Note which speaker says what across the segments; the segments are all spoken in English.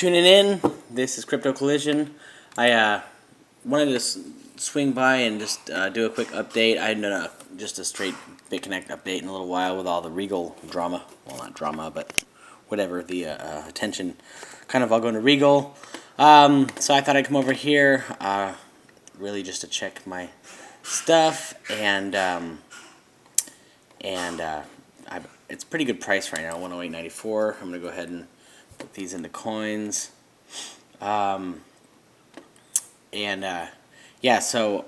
Speaker 1: tuning in. This is Crypto Collision. I wanted to swing by and just do a quick update. I hadn't done just a straight Bitconnect update in a little while with all the Regal drama. Well, not drama, but whatever, the attention kind of all going to Regal. So I thought I'd come over here really just to check my stuff, and it's a pretty good price right now, 108.94. I'm going to go ahead and put these into coins. Yeah, so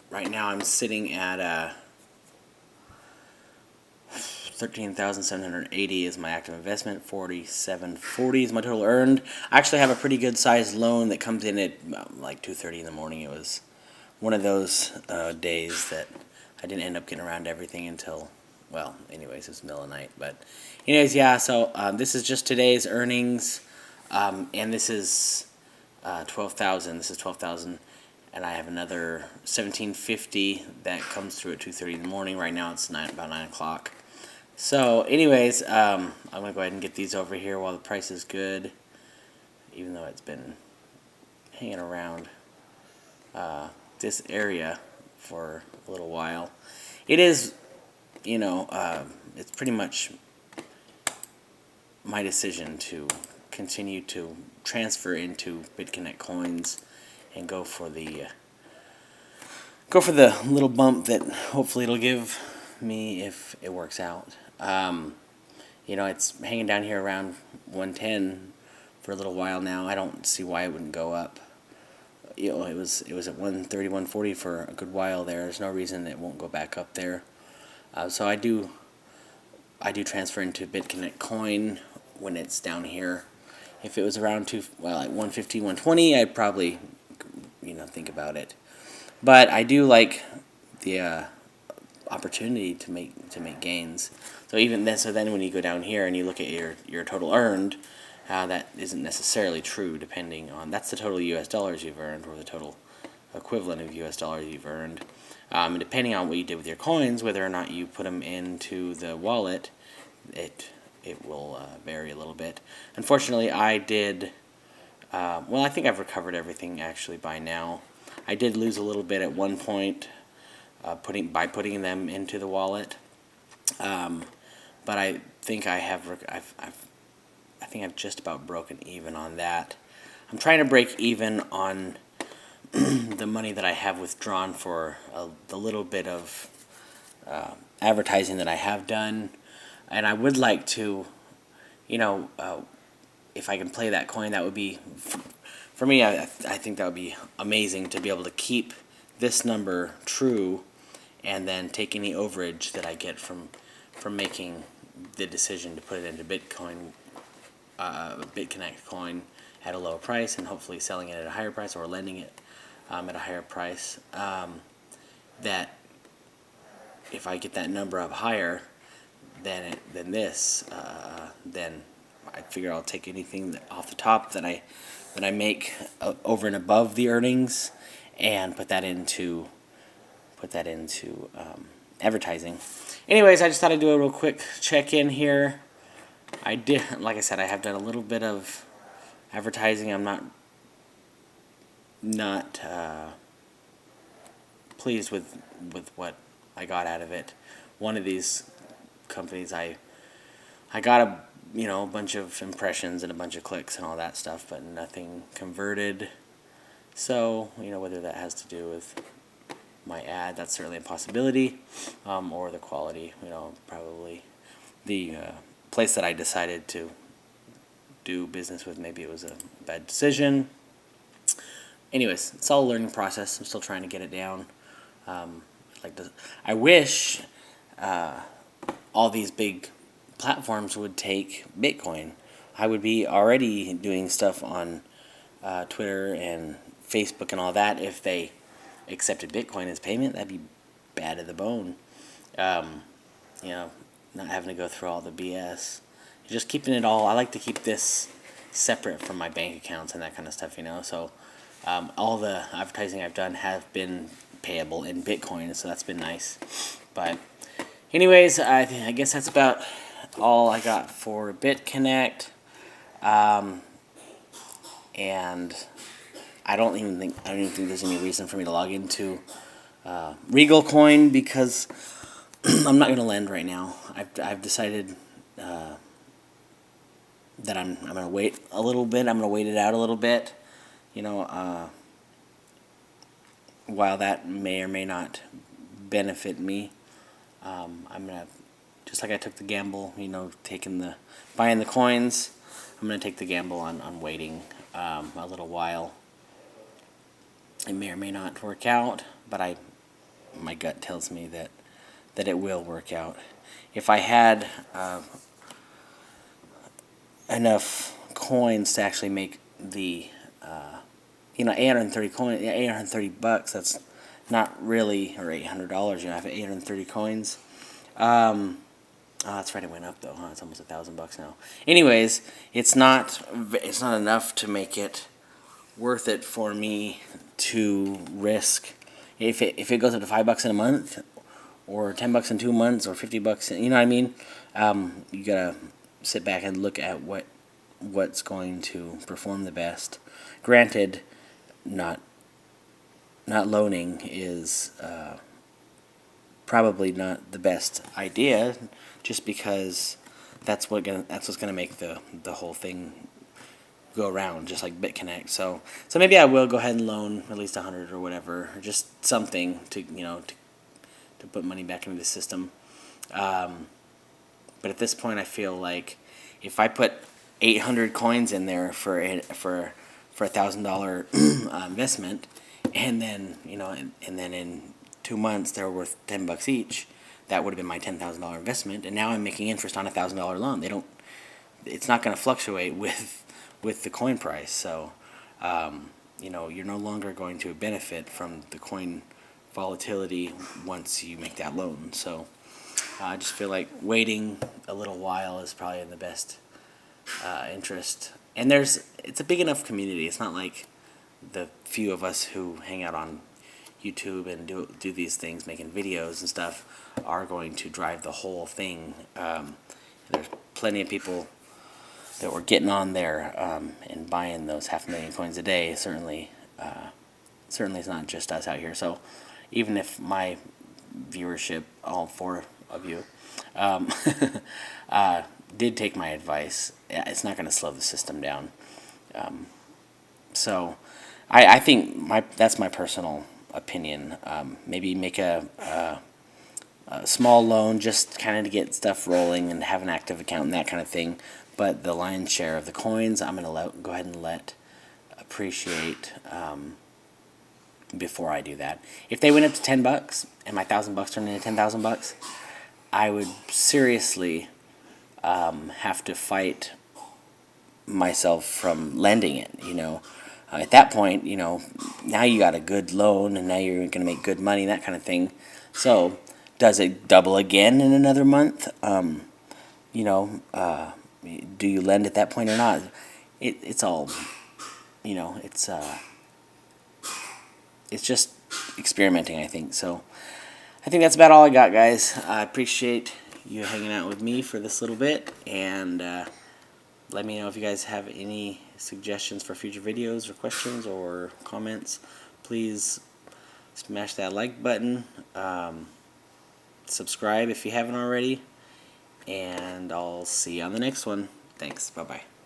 Speaker 1: right now I'm sitting at 13,780 is my active investment. 47.40 is my total earned. I actually have a pretty good sized loan that comes in at like 2:30 in the morning. It was one of those days that I didn't end up getting around to everything until, well, anyways, it's middle of the night. But anyways, yeah, so this is just today's earnings, and this is 12,000. This is 12,000, and I have another 1750 that comes through at 2:30 in the morning. Right now it's about 9 o'clock. So anyways, I'm going to go ahead and get these over here while the price is good, even though it's been hanging around this area for a little while. It is, it's pretty much my decision to continue to transfer into Biconnect coins and go for the little bump that hopefully it'll give me if it works out. It's hanging down here around 110 for a little while now. I don't see why it wouldn't go up. It was at 130, 140 for a good while there. There's no reason it won't go back up there. So I do transfer into Bitconnect coin when it's down here. If it was around like 150, 120, I'd probably think about it. But I do like the opportunity to make gains. So then when you go down here and you look at your total earned, that isn't necessarily true, depending on, that's the total US dollars you've earned, or the total equivalent of US dollars you've earned. And depending on what you did with your coins, whether or not you put them into the wallet, it will vary a little bit. Unfortunately, I did, I think I've recovered everything actually by now. I did lose a little bit at one point by putting them into the wallet, but I think I've just about broken even on that. I'm trying to break even on the money that I have withdrawn for the little bit of advertising that I have done, and I would like to, if I can play that coin, that would be, for me, I think that would be amazing to be able to keep this number true and then take any overage that I get from making the decision to put it into Bitconnect coin at a lower price, and hopefully selling it at a higher price, or lending it at a higher price. That if I get that number up higher than this, then I figure I'll take anything off the top that I make over and above the earnings, and put that into advertising. Anyways, I just thought I'd do a real quick check-in here. Like I said, I have done a little bit of advertising. I'm not pleased with what I got out of it. One of these companies, I got a bunch of impressions and a bunch of clicks and all that stuff, but nothing converted. So whether that has to do with my ad, that's certainly a possibility, or the quality. Probably the place that I decided to do business with, maybe it was a bad decision. Anyways, it's all a learning process. I'm still trying to get it down. I wish all these big platforms would take Bitcoin. I would be already doing stuff on Twitter and Facebook and all that. If they accepted Bitcoin as payment, that'd be bad to the bone. Not having to go through all the BS. Just keeping it all. I like to keep this separate from my bank accounts and that kind of stuff, So all the advertising I've done have been payable in Bitcoin, so that's been nice. But anyways, I guess that's about all I got for Bitconnect, and I don't even think there's any reason for me to log into Regal Coin because I'm not going to lend right now. I've decided that I'm going to wait a little bit. I'm going to wait it out a little bit. You know, while that may or may not benefit me, I'm going to, just like I took the gamble, you know, buying the coins, I'm going to take the gamble on waiting a little while. It may or may not work out, but my gut tells me that it will work out. If I had enough coins to actually make the 830 coin, $830, that's not really, or $800, you know, I have 830 coins. Oh, that's right, it went up though, huh? It's almost $1,000 now. Anyways, it's not enough to make it worth it for me to risk. If it goes up to $5 in a month, or $10 in 2 months, or $50, you know what I mean? You gotta sit back and look at what's going to perform the best. Granted, not loaning is probably not the best idea, just because that's what's gonna make the whole thing go around, just like Bitconnect. So maybe I will go ahead and loan at least 100 or whatever, or just something to to put money back into the system. But at this point, I feel like if I put 800 coins in there for $1,000 investment, and then and then in 2 months they're worth $10 each, that would have been my $10,000 investment, and now I'm making interest on a $1,000 loan. It's not going to fluctuate with the coin price, so you're no longer going to benefit from the coin volatility once you make that loan. So I just feel like waiting a little while is probably in the best interest. And it's a big enough community. It's not like the few of us who hang out on YouTube and do these things, making videos and stuff, are going to drive the whole thing. There's plenty of people that were getting on there and buying those 500,000 coins a day. Certainly it's not just us out here. So even if my viewership, all 4 of you, did take my advice, it's not going to slow the system down. So I think that's my personal opinion. Maybe make a small loan just kind of to get stuff rolling and have an active account and that kind of thing. But the lion's share of the coins, I'm going to go ahead and let appreciate before I do that. If they went up to $10 and my $1,000 turned into $10,000, I would seriously have to fight myself from lending it. At that point, now you got a good loan and now you're going to make good money, that kind of thing. So does it double again in another month? Do you lend at that point or not? It's all, it's just experimenting, I think. So I think that's about all I got, guys. I appreciate you hanging out with me for this little bit, and let me know if you guys have any suggestions for future videos or questions or comments. Please smash that like button, subscribe if you haven't already, and I'll see you on the next one. Thanks. Bye-bye.